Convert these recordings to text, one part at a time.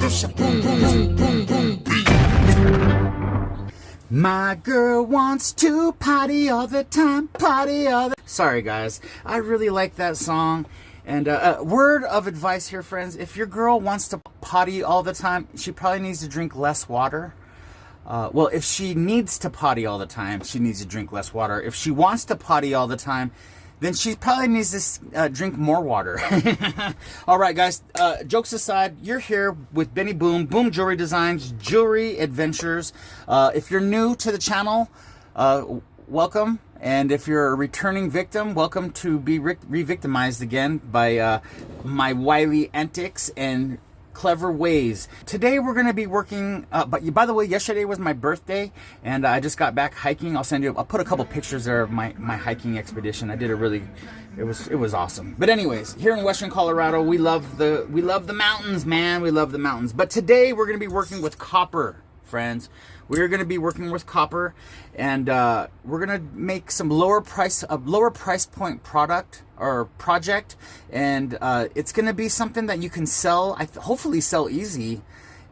boom, boom, boom, boom, boom. My girl wants to party all the time, party all the... Sorry guys, I really like that song. And word of advice here, friends, if your girl wants to potty all the time, she probably needs to drink less water. Well, if she needs to potty all the time, she needs to drink less water. If she wants to potty all the time, then she probably needs to drink more water. All right, guys, jokes aside, you're here with Benny Boom, Boom Jewelry Designs, Jewelry Adventures. If you're new to the channel, welcome. And if you're a returning victim, welcome to be re-victimized again by my wily antics and clever ways. Today we're going to be working, but by the way, yesterday was my birthday and I just got back hiking. I'll put a couple pictures there of my hiking expedition. I did it was awesome. But anyways, here in Western Colorado, we love the mountains, man. We love the mountains. But today we're going to be working with copper, friends. We're going to be working with copper, and we're going to make some lower price point product or project, and it's going to be something that you can sell, hopefully sell easy,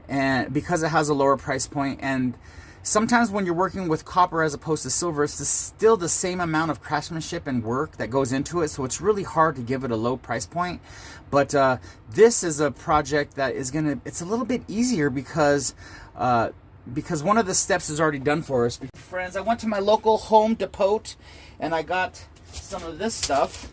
and because it has a lower price point. And sometimes when you're working with copper as opposed to silver, it's still the same amount of craftsmanship and work that goes into it, so it's really hard to give it a low price point. But this is a project that is it's a little bit easier because one of the steps is already done for us. Friends, I went to my local Home Depot and I got some of this stuff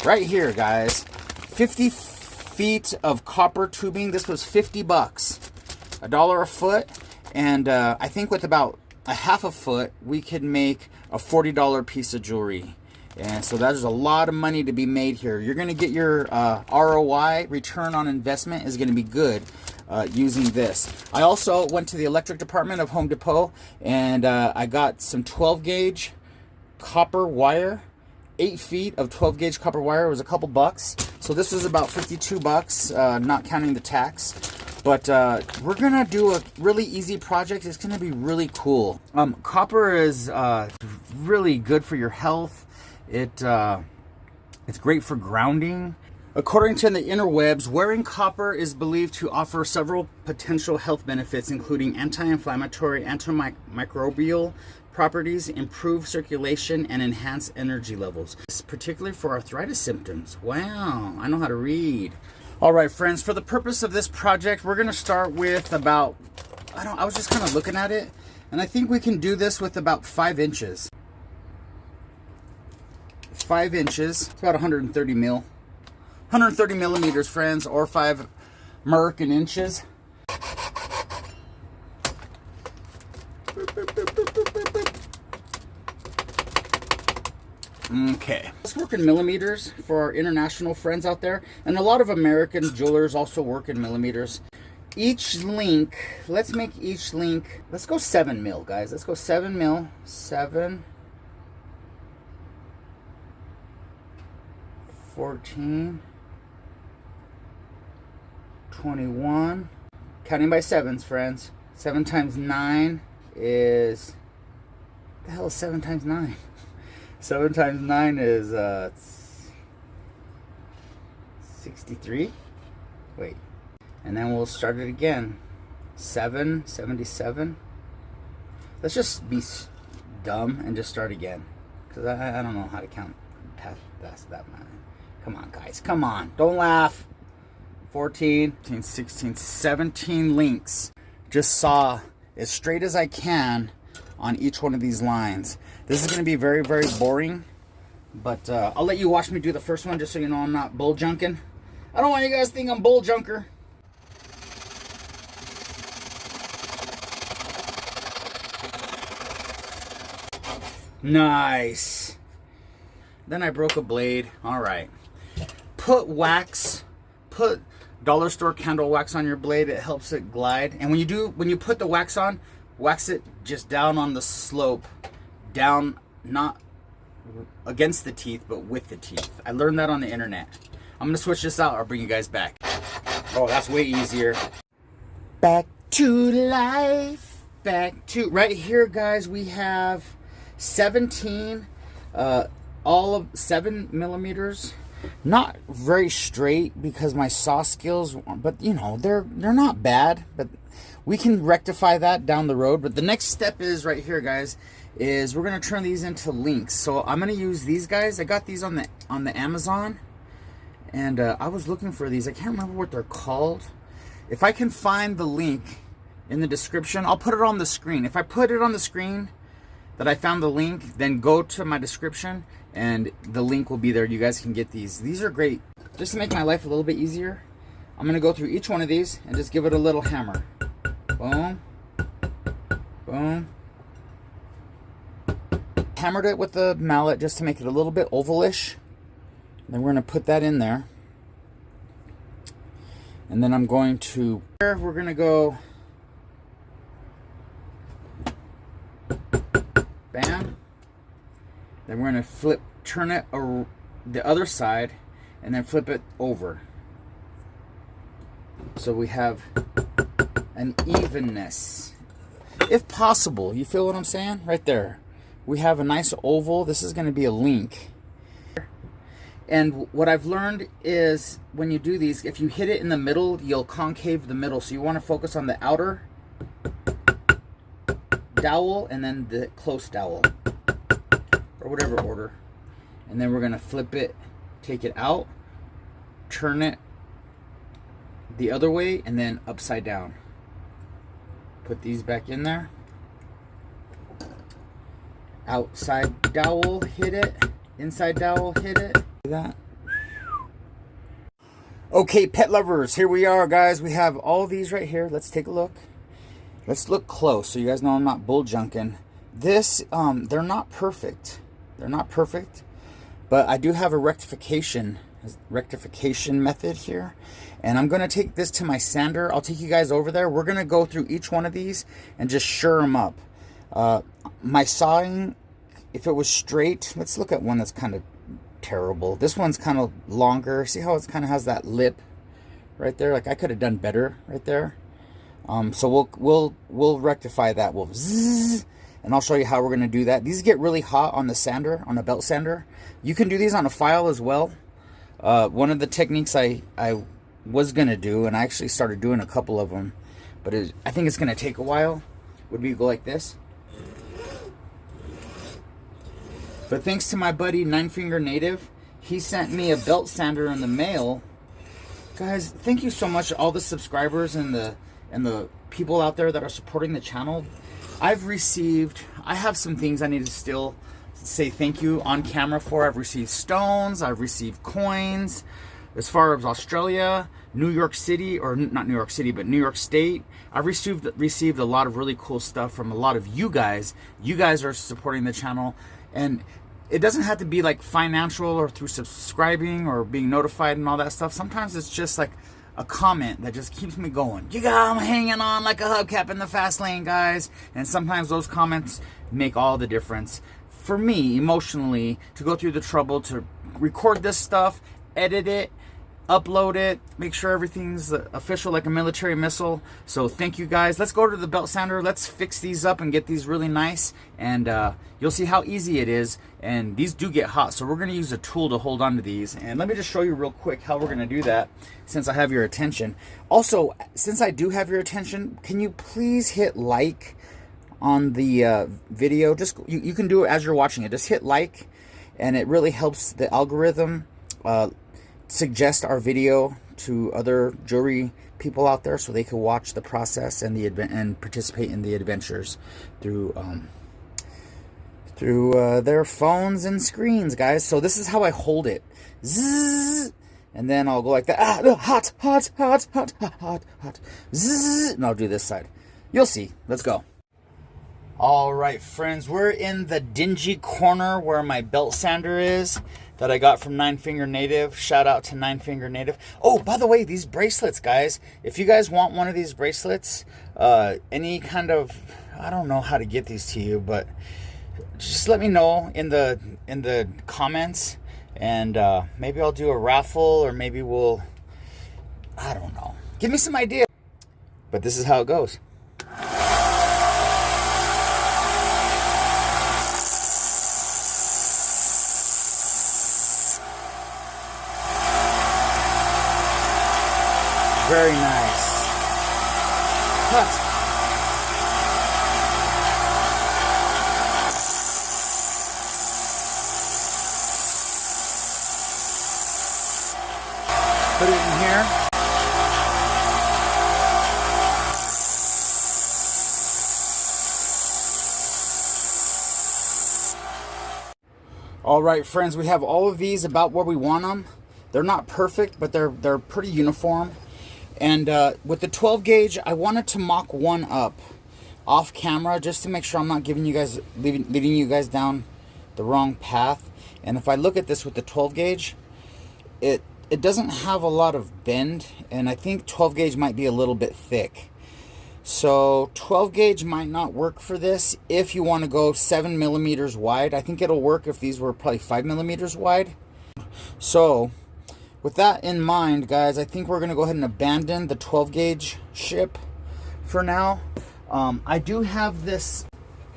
right here, guys. 50 feet of copper tubing. This was $50, $1 a foot. And I think with about a half a foot, we could make a $40 piece of jewelry. And so there's a lot of money to be made here. You're going to get your ROI, return on investment, is going to be good using this. I also went to the electric department of Home Depot and I got some 12 gauge copper wire. 8 feet of 12 gauge copper wire. It was a couple bucks. So this was about $52, not counting the tax. But we're gonna do a really easy project. It's gonna be really cool. Copper is really good for your health. It's great for grounding. According to the interwebs, wearing copper is believed to offer several potential health benefits, including anti-inflammatory, antimicrobial properties, improve circulation, and enhance energy levels, particularly for arthritis symptoms. Wow, I know how to read. All right, friends, for the purpose of this project, we're going to start with about, I was just kind of looking at it, and I think we can do this with about 5 inches. 5 inches, it's about 130 mil. 130 millimeters, friends, or 5 merc in inches. Okay, let's work in millimeters for our international friends out there, and a lot of American jewelers also work in millimeters. Each link, let's make each link, let's go 7 mil, guys. Let's go 7 mil. 7, 14, 21, counting by sevens, friends. 7 times 9 is, what the hell is 7 times 9? 7 times 9 is 63. Wait, and then we'll start it again. 77. Let's just be dumb and just start again, because I don't know how to count past that man. Come on, guys, come on, don't laugh. 14, 15, 16, 17 links. Just saw as straight as I can on each one of these lines. This is going to be very, very boring, but I'll let you watch me do the first one just so you know I'm not bull junking. I don't want you guys to think I'm bull junker. Nice. Then I broke a blade. All right. Put wax, put dollar store candle wax on your blade. It helps it glide. And when you put the wax on, wax it just down on the slope, down, not against the teeth, but with the teeth. I learned that on the internet. I'm gonna switch this out. I'll bring you guys back. Oh, that's way easier. Back to life. Back to right here, guys. We have 17, all of 7 millimeters. Not very straight because my saw skills, but you know, they're not bad, but we can rectify that down the road. But the next step is right here, guys, is we're going to turn these into links. So I'm going to use these guys. I got these on the Amazon, and I was looking for these. I can't remember what they're called. If I can find the link in the description, I'll put it on the screen. If I put it on the screen that I found the link, then go to my description and the link will be there. You guys can get these. These are great. Just to make my life a little bit easier, I'm going to go through each one of these and just give it a little hammer. Boom. Boom. Hammered it with the mallet just to make it a little bit ovalish. Then we're going to put that in there. And then I'm going to, we're going to go, bam. Then we're going to turn it the other side and then flip it over. So we have an evenness. If possible, you feel what I'm saying? Right there. We have a nice oval. This is going to be a link. And what I've learned is when you do these, if you hit it in the middle, you'll concave the middle. So you want to focus on the outer dowel and then the close dowel, or whatever order. And then we're going to flip it, take it out, turn it the other way, and then upside down. Put these back in there. Outside dowel, hit it. Inside dowel, hit it. That. Okay, pet lovers, here we are, guys. We have all these right here. Let's take a look. Let's look close so you guys know I'm not bull junking. This, they're not perfect. They're not perfect, but I do have a rectification method here. And I'm going to take this to my sander. I'll take you guys over there. We're going to go through each one of these and just sure them up. My sawing, if it was straight, let's look at one that's kind of terrible. This one's kind of longer. See how it kind of has that lip right there? Like I could have done better right there. So we'll rectify that. We'll zzz, and I'll show you how we're going to do that. These get really hot on the sander, on a belt sander. You can do these on a file as well. One of the techniques I was going to do, and I actually started doing a couple of them, but I think it's going to take a while, would be go like this. But thanks to my buddy 9-Finger Native, he sent me a belt sander in the mail. Guys, thank you so much, all the subscribers and the people out there that are supporting the channel. I have some things I need to still say thank you on camera for. I've received stones, I've received coins. As far as Australia, New York City, or not New York City, but New York State, I've received a lot of really cool stuff from a lot of you guys. You guys are supporting the channel, and it doesn't have to be like financial or through subscribing or being notified and all that stuff. Sometimes it's just like a comment that just keeps me going. I'm hanging on like a hubcap in the fast lane, guys. And sometimes those comments make all the difference for me emotionally to go through the trouble to record this stuff, edit it, upload it, make sure everything's official like a military missile. So thank you guys. Let's go to the belt sander. Let's fix these up and get these really nice. And you'll see how easy it is. And these do get hot. So we're going to use a tool to hold on to these. And let me just show you real quick how we're going to do that since I have your attention. Also, since I do have your attention, can you please hit like on the video? Just you can do it as you're watching it. Just hit like, and it really helps the algorithm suggest our video to other jewelry people out there so they can watch the process and and participate in the adventures through their phones and screens, guys. So this is how I hold it. Zzz, and then I'll go like that. Hot, hot, hot, hot, hot, hot, hot. Zzz, and I'll do this side. You'll see. Let's go. All right, friends, we're in the dingy corner where my belt sander is that I got from 9-Finger Native. Shout out to 9-Finger Native. Oh, by the way, these bracelets, guys, if you guys want one of these bracelets, any kind of, I don't know how to get these to you, but just let me know in the comments, and maybe I'll do a raffle, or maybe I don't know. Give me some idea. But this is how it goes. Very nice. Cut. Put it in here. All right, friends, we have all of these about where we want them. They're not perfect, but they're pretty uniform. And with the 12 gauge, I wanted to mock one up off camera just to make sure I'm not giving you guys leading you guys down the wrong path. And if I look at this with the 12 gauge, it doesn't have a lot of bend, and I think 12 gauge might be a little bit thick. So 12 gauge might not work for this if you want to go 7 millimeters wide. I think it'll work if these were probably 5 millimeters wide. So with that in mind, guys, I think we're going to go ahead and abandon the 12 gauge ship for now. I do have this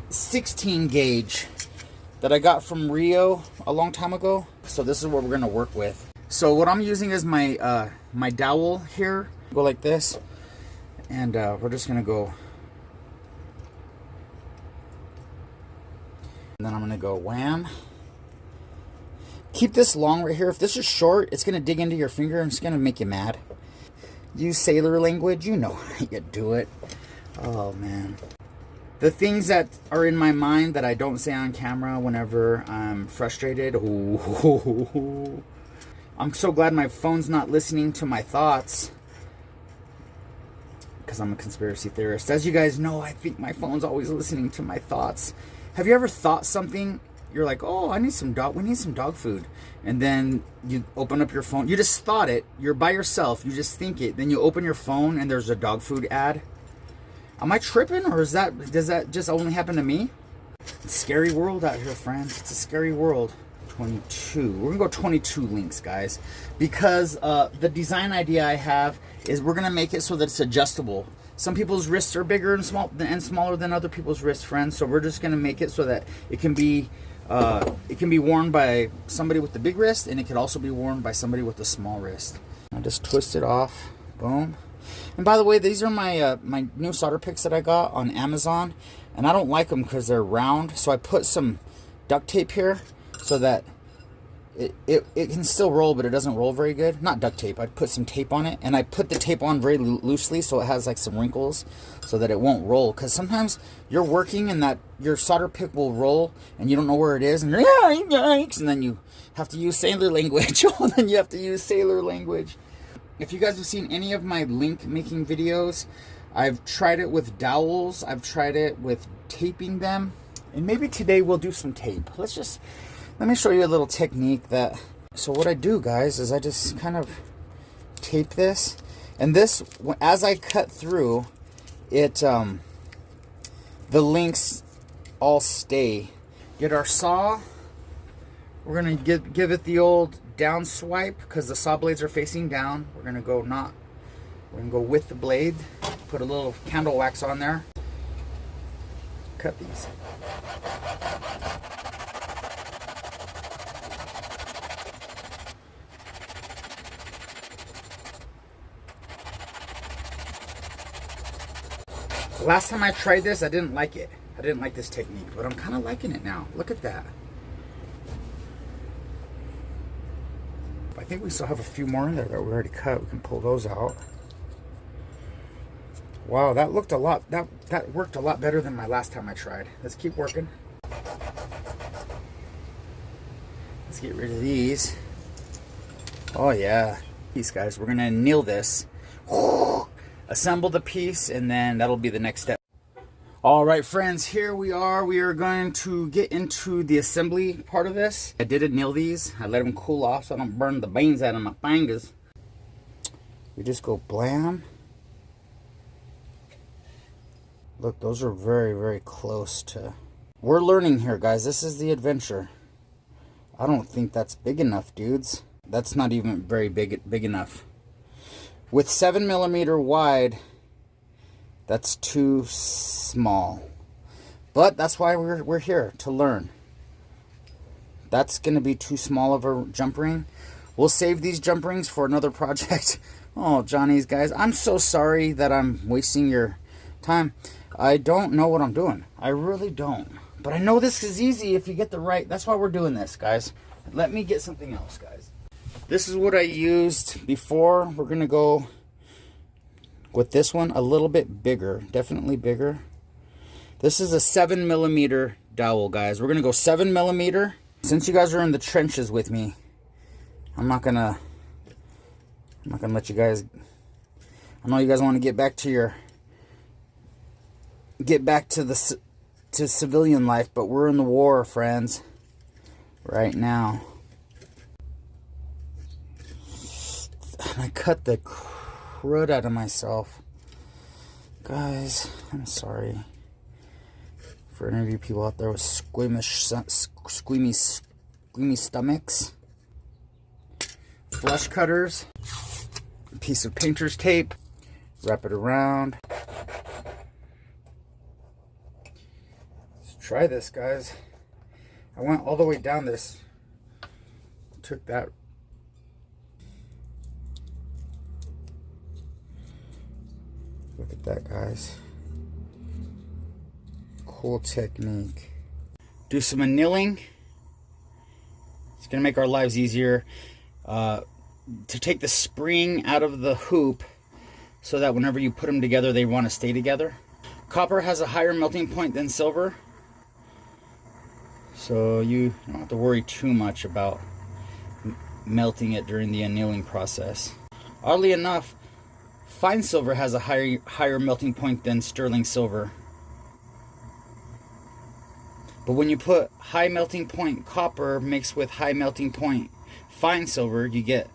16 gauge that I got from Rio a long time ago. So this is what we're going to work with. So what I'm using is my my dowel here. Go like this, and we're just gonna go. And then I'm gonna go wham. Keep this long right here. If this is short, it's gonna dig into your finger and it's gonna make you mad. Use sailor language. You know how you do it. Oh man. The things that are in my mind that I don't say on camera whenever I'm frustrated. Ooh. I'm so glad my phone's not listening to my thoughts, because I'm a conspiracy theorist. As you guys know, I think my phone's always listening to my thoughts. Have you ever thought something? You're like, oh, we need some dog food. And then you open up your phone. You just thought it. You're by yourself. You just think it. Then you open your phone and there's a dog food ad. Am I tripping, or does that just only happen to me? It's a scary world out here, friends. It's a scary world. 22. We're gonna go 22 links, guys, because the design idea I have is we're gonna make it so that it's adjustable. Some people's wrists are bigger and smaller than other people's wrists, friends. So we're just gonna make it so that it can be worn by somebody with the big wrist, and it can also be worn by somebody with the small wrist. I just twist it off. Boom. And by the way, these are my my new solder picks that I got on Amazon, and I don't like them because they're round. So I put some duct tape here, so that it can still roll, but it doesn't roll very good. Not duct tape. I put some tape on it, and I put the tape on very loosely so it has like some wrinkles so that it won't roll. Because sometimes you're working and that your solder pick will roll and you don't know where it is, and then you have to use sailor language. Then you have to use sailor language. If you guys have seen any of my link making videos, I've tried it with dowels. I've tried it with taping them. And maybe today we'll do some tape. Let me show you a little technique that... So what I do, guys, is I just kind of tape this. And this, as I cut through, it, the links all stay. Get our saw. We're going to give it the old down swipe because the saw blades are facing down. We're going to go with the blade. Put a little candle wax on there. Cut these. Last time I tried this, I didn't like it. I didn't like this technique, but I'm kind of liking it now. Look at that. I think we still have a few more in there that we already cut. We can pull those out. Wow, that looked a lot, that worked a lot better than my last time I tried. Let's keep working. Let's get rid of these. Oh yeah. These guys, we're gonna anneal this. Assemble the piece, and then that'll be the next step. All right, friends, here we are. We are going to get into the assembly part of this. I did anneal these. I let them cool off so I don't burn the veins out of my fingers. We just go blam. Look, those are very, very close to... We're learning here, guys. This is the adventure. I don't think that's big enough, dudes. That's not even very big enough. With 7 millimeter wide, that's too small. But that's why we're here, to learn. That's going to be too small of a jump ring. We'll save these jump rings for another project. Oh, Johnny's guys, I'm so sorry that I'm wasting your time. I don't know what I'm doing. I really don't. But I know this is easy if you get the right. That's why we're doing this, guys. Let me get something else, guys. This is what I used before. We're going to go with this one a little bit bigger. Definitely bigger. This is a 7mm dowel, guys. We're going to go 7mm. Since you guys are in the trenches with me, I'm not gonna let you guys. I know you guys want to get back to civilian life, but we're in the war, friends, right now. And I cut the crud out of myself, guys. I'm sorry for any of you people out there with squeamy stomachs. Flush cutters, a piece of painter's tape, wrap it around. Let's try this, guys. I went all the way down this, took that. Look at that, guys. Cool technique. Do some annealing. It's gonna make our lives easier. To take the spring out of the hoop so that whenever you put them together, they want to stay together. Copper has a higher melting point than silver, so you don't have to worry too much about melting it during the annealing process. Oddly enough, fine silver has a higher melting point than sterling silver. But when you put high melting point copper mixed with high melting point fine silver, you get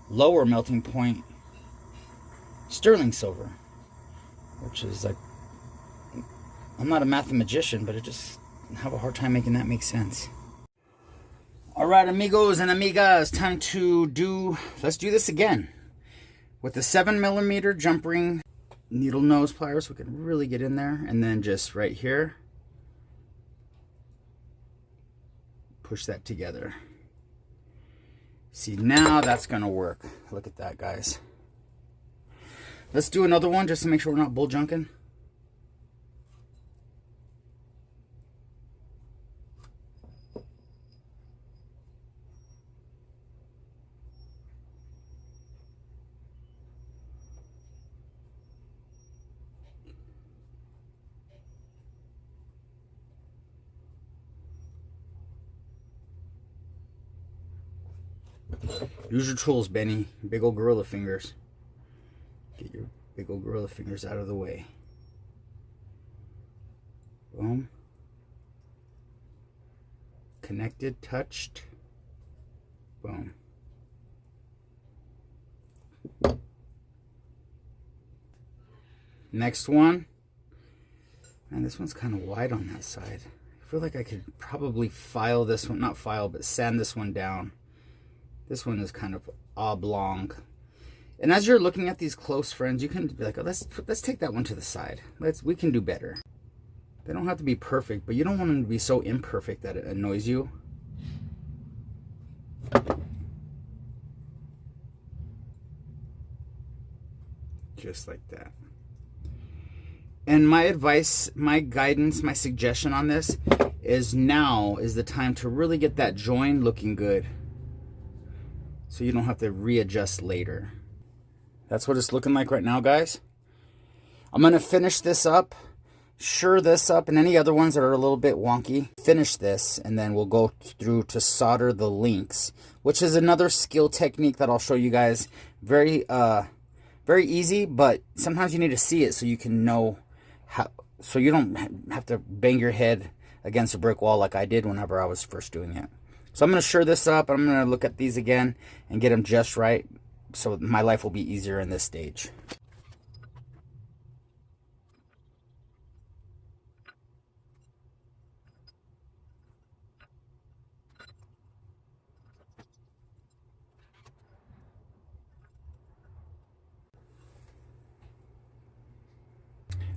lower melting point sterling silver, which is like, I'm not a mathematician, but I just have a hard time making that make sense. All right, amigos and amigas, time to let's do this again with the 7mm jump ring needle nose pliers. We can really get in there, and then just right here, push that together. See, now that's gonna work. Look at that, guys. Let's do another one just to make sure we're not bull junking. Use your tools, Benny. Big old gorilla fingers. Get your big old gorilla fingers out of the way. Boom. Connected, touched. Boom. Next one. Man, this one's kind of wide on that side. I feel like I could probably file this one, not file, but sand this one down. This one is kind of oblong. And as you're looking at these close, friends, you can be like, oh, let's take that one to the side. We can do better. They don't have to be perfect, but you don't want them to be so imperfect that it annoys you. Just like that. And my advice, my guidance, my suggestion on this is now is the time to really get that join looking good, so you don't have to readjust later. That's what it's looking like right now, guys. I'm gonna finish this up, sure this up, and any other ones that are a little bit wonky. Finish this, and then we'll go through to solder the links, which is another skill technique that I'll show you guys. Very easy, but sometimes you need to see it so you can know how, so you don't have to bang your head against a brick wall like I did whenever I was first doing it. So I'm going to sure this up. I'm going to look at these again and get them just right, so my life will be easier in this stage.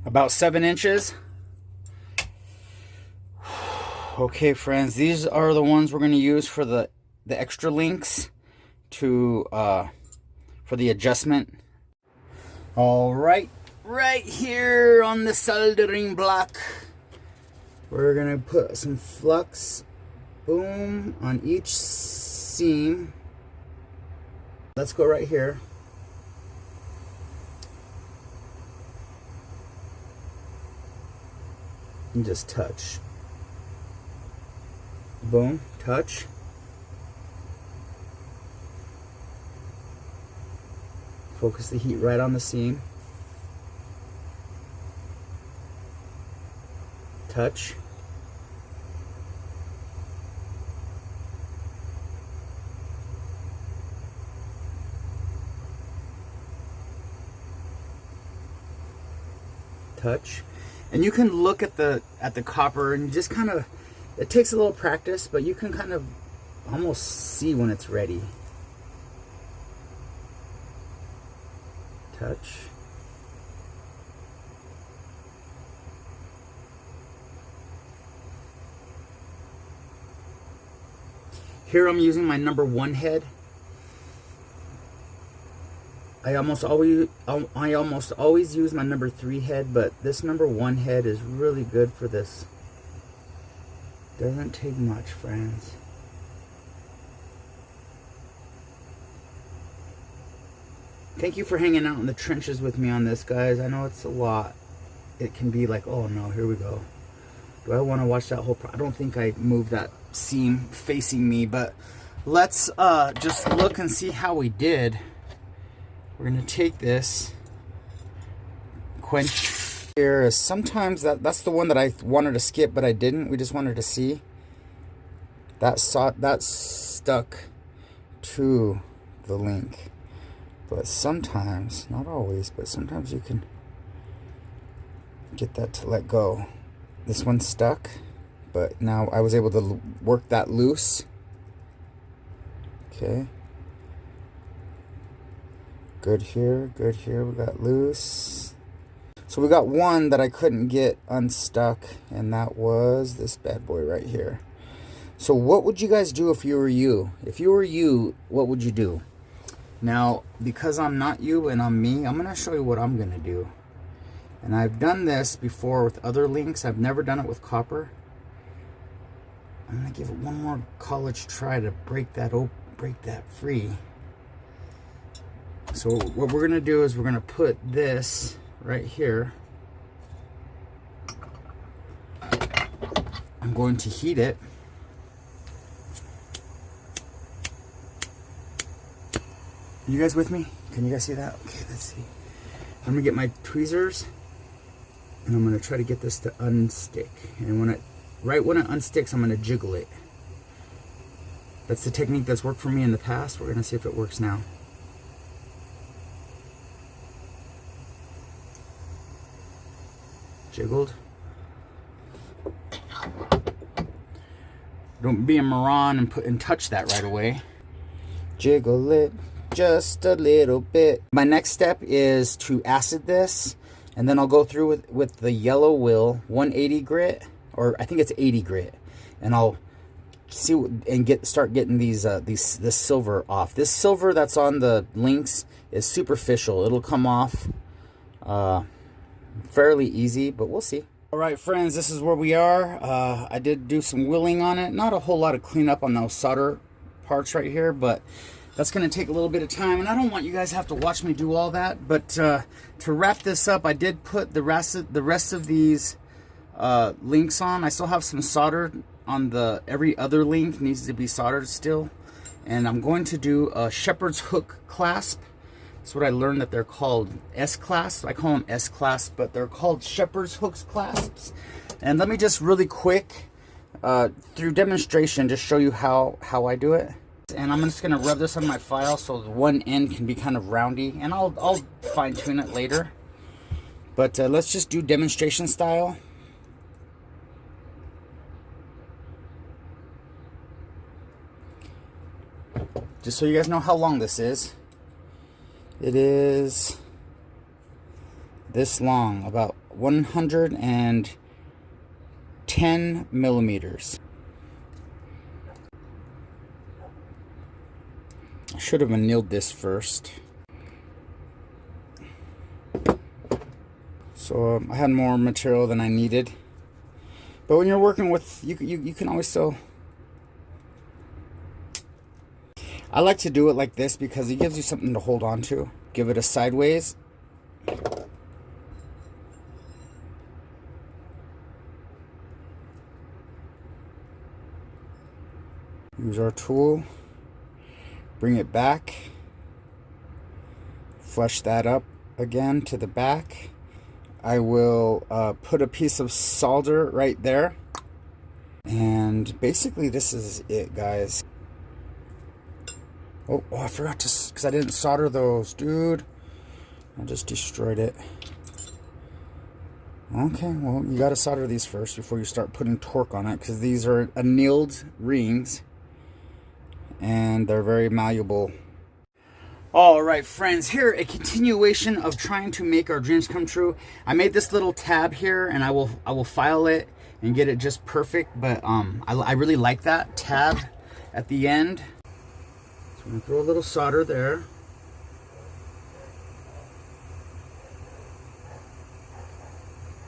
About 7 inches. Okay, friends, these are the ones we're going to use for the extra links to for the adjustment. All right, right here on the soldering block, we're gonna put some flux, boom, on each seam. Let's go right here. And just touch. Boom, touch. Focus the heat right on the seam. Touch. Touch. And you can look at the copper and just kind of, it takes a little practice, but you can kind of almost see when it's ready. Touch. Here I'm using my number 1 head. I almost always use my number 3 head, but this number 1 head is really good for this. Doesn't take much, friends. Thank you for hanging out in the trenches with me on this, guys. I know it's a lot. It can be like, oh no, here we go. Do I want to watch that whole I don't think I moved that seam facing me, but let's just look and see how we did. We're going to take this quench here. Sometimes that's the one that I wanted to skip, but I didn't. We just wanted to see. That stuck to the link. But sometimes, not always, but sometimes you can get that to let go. This one stuck, but now I was able to work that loose. Okay. Good here, good here. We got loose. So we got one that I couldn't get unstuck, and that was this bad boy right here. So what would you guys do if you were you? If you were you, what would you do? Now, because I'm not you and I'm me, I'm going to show you what I'm going to do. And I've done this before with other links. I've never done it with copper. I'm going to give it one more college try to break that free. So what we're going to do is we're going to put this right here. I'm going to heat it. You guys with me? Can you guys see that? Okay, let's see. I'm gonna get my tweezers and I'm gonna try to get this to unstick. And right when it unsticks, I'm gonna jiggle it. That's the technique that's worked for me in the past. We're gonna see if it works now. Jiggled. Don't be a moron and touch that right away. Jiggle it. Just a little bit. My next step is to acid this, and then I'll go through with the yellow wheel 180 grit, or I think it's 80 grit, and I'll see and start getting this silver off. This silver that's on the links is superficial. It'll come off fairly easy, but we'll see. All right, friends, this is where we are. I did do some wheeling on it. Not a whole lot of cleanup on those solder parts right here, but that's going to take a little bit of time, and I don't want you guys to have to watch me do all that. But to wrap this up, I did put the rest of these links on. I still have some solder on every other link needs to be soldered still, and I'm going to do a shepherd's hook clasp. That's what I learned that they're called, S clasps. I call them S clasps, but they're called shepherd's hooks clasps. And let me just really quick through demonstration just show you how I do it. And I'm just going to rub this on my file so the one end can be kind of roundy. And I'll fine tune it later. But let's just do demonstration style. Just so you guys know how long this is. It is this long, about 110 millimeters. Should have annealed this first. So I had more material than I needed. But when you're working with, you can always still. I like to do it like this because it gives you something to hold on to. Give it a sideways. Use our tool. Bring it back. Flush that up again to the back. I will put a piece of solder right there. And basically this is it, guys. Oh, I forgot to, because I didn't solder those, dude. I just destroyed it. Okay, well, you got to solder these first before you start putting torque on it, because these are annealed rings and they're very malleable. All right, friends, here a continuation of trying to make our dreams come true. I made this little tab here, and I will file it and get it just perfect. But I really like that tab at the end. So I'm gonna throw a little solder there.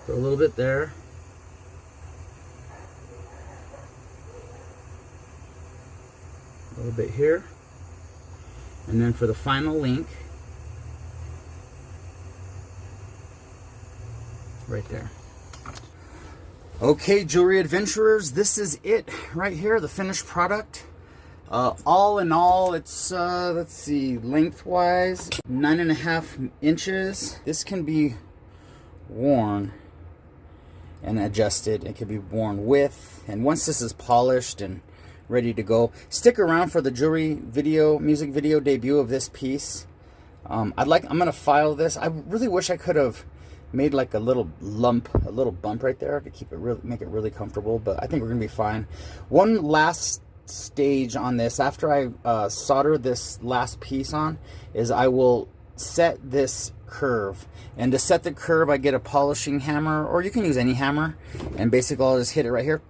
Throw a little bit there. A little bit here. And then for the final link, right there. Okay, jewelry adventurers, this is it right here, the finished product. All in all, it's, let's see, lengthwise, 9.5 inches. This can be worn and adjusted. It can be worn with, and once this is polished and ready to go, stick around for the jewelry video, music video debut of this piece. I'm gonna file this. I really wish I could have made like a little lump, a little bump right there to keep it really, make it really comfortable, but I think we're gonna be fine. One last stage on this, after I solder this last piece on, is I will set this curve. And to set the curve, I get a polishing hammer, or you can use any hammer, and basically I'll just hit it right here,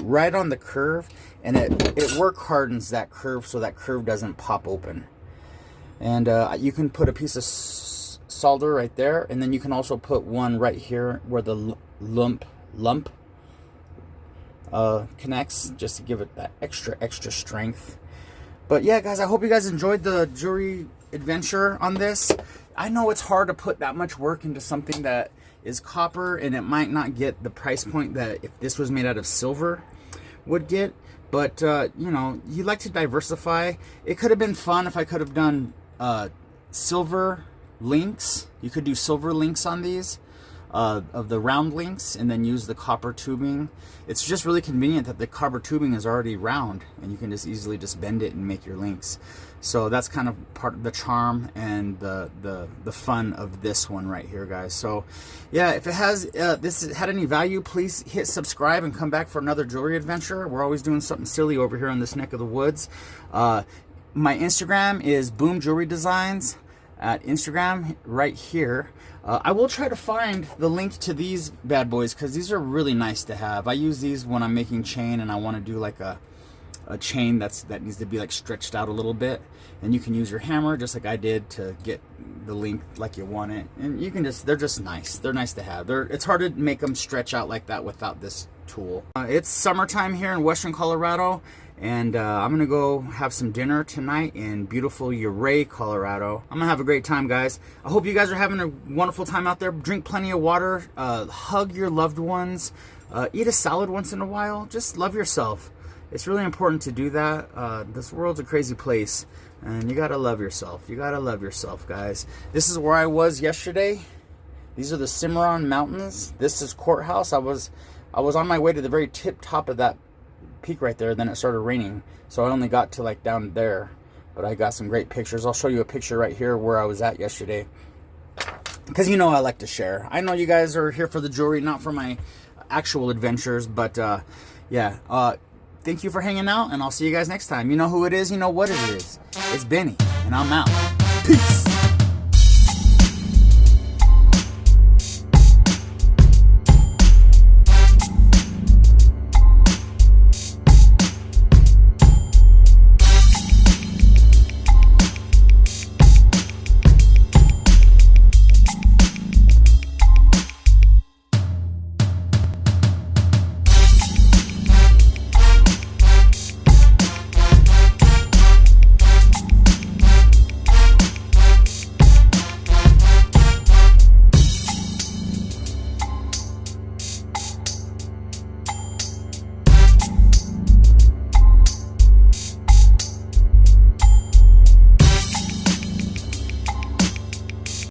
right on the curve, and it work hardens that curve so that curve doesn't pop open. And you can put a piece of solder right there, and then you can also put one right here where the lump connects, just to give it that extra strength. But yeah, guys, I hope you guys enjoyed the jewelry adventure on this. I know it's hard to put that much work into something that is copper, and it might not get the price point that if this was made out of silver would get. But you know, you like to diversify. It could have been fun if I could have done silver links. You could do silver links on these, of the round links, and then use the copper tubing. It's just really convenient that the copper tubing is already round, and you can just easily just bend it and make your links. So that's kind of part of the charm and the fun of this one right here, guys. So yeah, if it has this had any value, please hit subscribe and come back for another jewelry adventure. We're always doing something silly over here in this neck of the woods. My Instagram is boomjewelrydesigns at Instagram right here. I will try to find the link to these bad boys, because these are really nice to have. I use these when I'm making chain and I want to do like a chain that needs to be like stretched out a little bit, and you can use your hammer just like I did to get the length like you want it, and you can just, they're just nice. They're nice to have. It's hard to make them stretch out like that without this tool. It's summertime here in Western Colorado, and I'm gonna go have some dinner tonight in beautiful Ouray, Colorado. I'm gonna have a great time, guys. I hope you guys are having a wonderful time out there. Drink plenty of water, hug your loved ones, eat a salad once in a while. Just love yourself. It's really important to do that. This world's a crazy place, and you gotta love yourself. You gotta love yourself, guys. This is where I was yesterday. These are the Cimarron Mountains. This is Courthouse. I was on my way to the very top of that peak right there. Then it started raining, so I only got to like down there. But I got some great pictures. I'll show you a picture right here where I was at yesterday, because you know I like to share. I know you guys are here for the jewelry, not for my actual adventures. But yeah. Thank you for hanging out, and I'll see you guys next time. You know who it is, you know what it is. It's Benny, and I'm out. Peace.